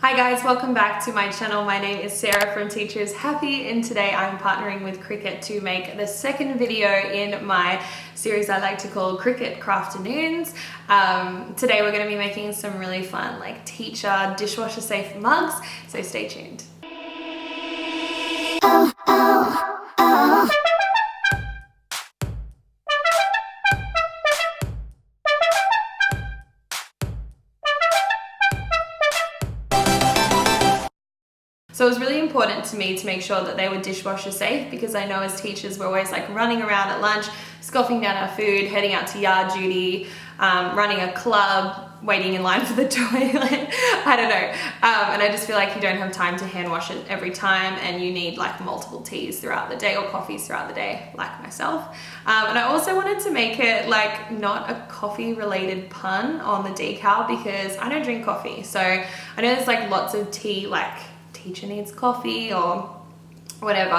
Hi guys, welcome back to my channel. My name is Sarah from Teachers Happy, and today I'm partnering with Cricut to make the second video in my series I like to call Cricut Crafternoons. Today we're going to be making some really fun teacher dishwasher safe mugs, so stay tuned. So it was really important to me to make sure that they were dishwasher safe, because I know as teachers we're always running around at lunch, scoffing down our food, heading out to yard duty, running a club, waiting in line for the toilet, I don't know. And I just feel like you don't have time to hand wash it every time, and you need multiple teas throughout the day or coffees throughout the day, like myself. And I also wanted to make it not a coffee related pun on the decal, because I don't drink coffee. So I know there's lots of tea, teacher needs coffee or whatever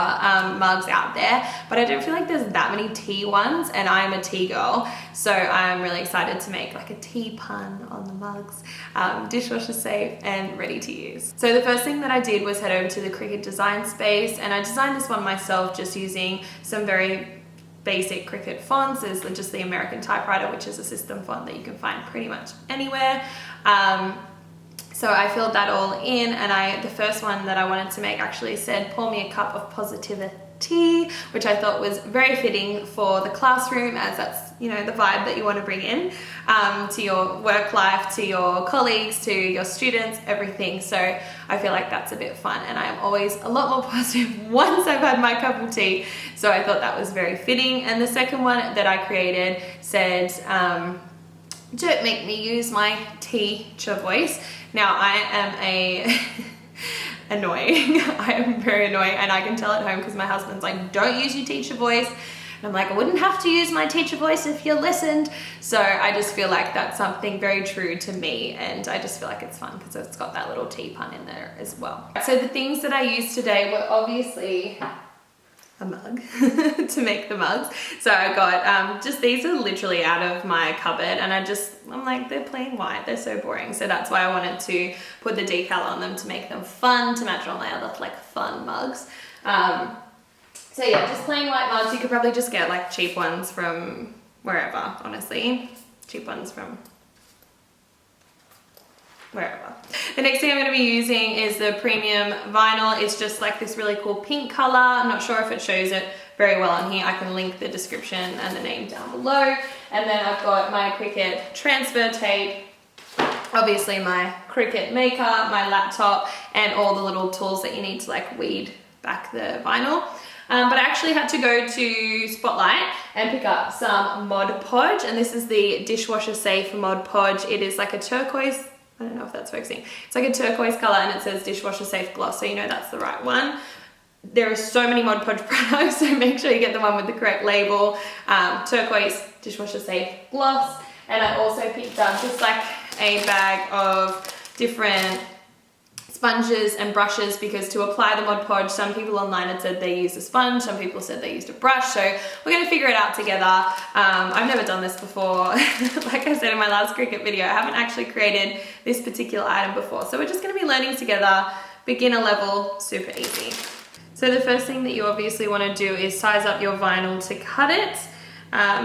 mugs out there, but I don't feel like there's that many tea ones, and I'm a tea girl, so I'm really excited to make a tea pun on the mugs, dishwasher safe and ready to use. So the first thing that I did was head over to the Cricut design space, and I designed this one myself just using some very basic Cricut fonts. There's just the American typewriter, which is a system font that you can find pretty much anywhere. So I filled that all in, and the first one that I wanted to make actually said, "Pour me a cup of positivity," which I thought was very fitting for the classroom, as that's, the vibe that you want to bring in to your work life, to your colleagues, to your students, everything. So I feel like that's a bit fun, and I am always a lot more positive once I've had my cup of tea. So I thought that was very fitting. And the second one that I created said, "Don't make me use my teacher voice." Now I am annoying. I am very annoying, and I can tell at home because my husband's like, "Don't use your teacher voice." And I'm like, "I wouldn't have to use my teacher voice if you listened." So I just feel like that's something very true to me, and I just feel like it's fun because it's got that little tea pun in there as well. So the things that I used today were obviously a mug to make the mugs. So I got these are literally out of my cupboard, and I'm like, they're plain white, they're so boring. So that's why I wanted to put the decal on them to make them fun, to match all my other fun mugs. So yeah, just plain white mugs. You could probably just get cheap ones from wherever, honestly. Cheap ones from wherever. The next thing I'm going to be using is the premium vinyl. It's just this really cool pink color. I'm not sure if it shows it very well on here. I can link the description and the name down below. And then I've got my Cricut transfer tape, obviously my Cricut maker, my laptop, and all the little tools that you need to weed back the vinyl. But I actually had to go to Spotlight and pick up some Mod Podge, and this is the dishwasher safe Mod Podge. It is a turquoise, I don't know if that's focusing. It's a turquoise color, and it says dishwasher safe gloss, so you know that's the right one. There are so many Mod Podge products, so make sure you get the one with the correct label. Turquoise dishwasher safe gloss. And I also picked up just a bag of different sponges and brushes, because to apply the Mod Podge, some people online had said they used a sponge, some people said they used a brush, so we're going to figure it out together. I've never done this before. Like I said in my last Cricut video, I haven't actually created this particular item before, so we're just going to be learning together, beginner level, super easy. So the first thing that you obviously want to do is size up your vinyl to cut it.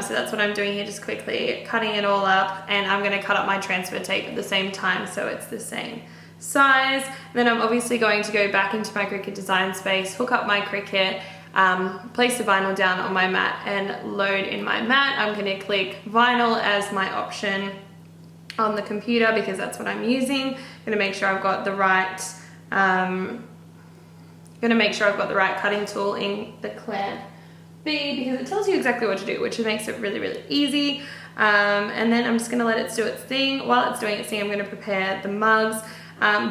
So that's what I'm doing here, just quickly cutting it all up, and I'm going to cut up my transfer tape at the same time so it's the same size. Then I'm obviously going to go back into my Cricut design space, hook up my Cricut, place the vinyl down on my mat and load in my mat. I'm going to click vinyl as my option on the computer because that's what I'm using. I'm going to make sure I've got the right cutting tool in the clamp B, because it tells you exactly what to do, which makes it really, really easy. And then I'm just going to let it do its thing. While it's doing its thing, I'm going to prepare the mugs.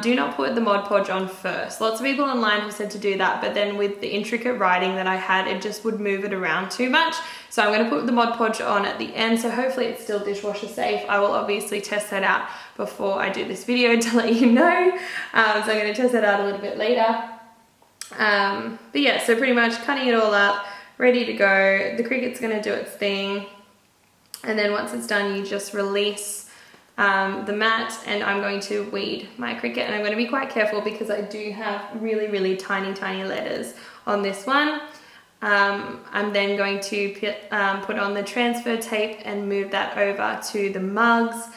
Do not put the Mod Podge on first. Lots of people online have said to do that, but then with the intricate writing that I had, it just would move it around too much. So I'm going to put the Mod Podge on at the end, so hopefully it's still dishwasher safe. I will obviously test that out before I do this video to let you know. So I'm going to test that out a little bit later. But yeah, so pretty much cutting it all up, ready to go. The Cricut's going to do its thing. And then once it's done, you just release the mat, and I'm going to weed my Cricut, and I'm going to be quite careful because I do have really, really tiny letters on this one. I'm then going to put on the transfer tape and move that over to the mugs.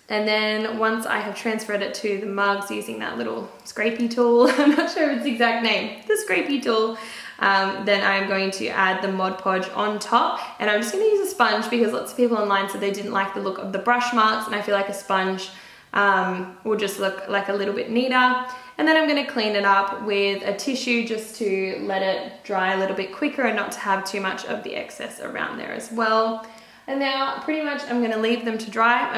And then once I have transferred it to the mugs using that little scrapey tool, I'm not sure of its exact name, the scrapey tool, then I'm going to add the Mod Podge on top, and I'm just going to use a sponge because lots of people online said they didn't like the look of the brush marks, and I feel like a sponge will just look like a little bit neater. And then I'm going to clean it up with a tissue just to let it dry a little bit quicker and not to have too much of the excess around there as well. And now pretty much I'm going to leave them to dry.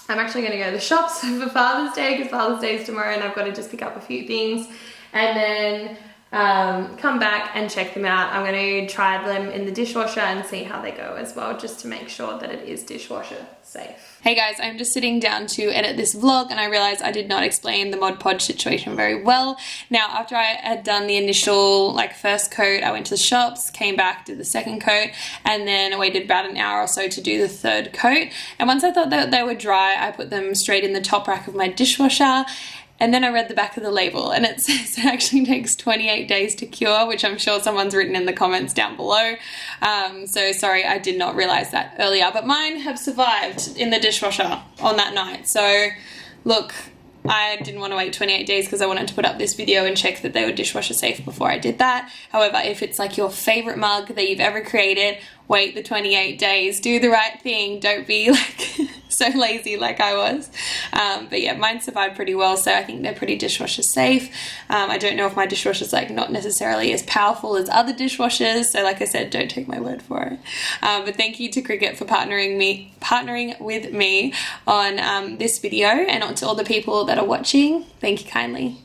I'm actually going to go to the shops for Father's Day because Father's Day is tomorrow, and I've got to just pick up a few things and then come back and check them out. I'm going to try them in the dishwasher and see how they go as well, just to make sure that it is dishwasher safe. Hey guys, I'm just sitting down to edit this vlog, and I realized I did not explain the Mod Podge situation very well. Now, after I had done the initial first coat, I went to the shops, came back, did the second coat, and then I waited about an hour or so to do the third coat. And once I thought that they were dry, I put them straight in the top rack of my dishwasher. And then I read the back of the label, and it says it actually takes 28 days to cure, which I'm sure someone's written in the comments down below. So sorry, I did not realize that earlier, but mine have survived in the dishwasher on that night. So look, I didn't want to wait 28 days because I wanted to put up this video and check that they were dishwasher safe before I did that. However, if it's like your favorite mug that you've ever created, wait the 28 days, do the right thing, don't be like so lazy like I was. But yeah, mine survived pretty well, so I think they're pretty dishwasher safe. I don't know if my dishwasher's not necessarily as powerful as other dishwashers, so like I said, don't take my word for it. But thank you to Cricut for partnering with me on this video, and to all the people that are watching, thank you kindly.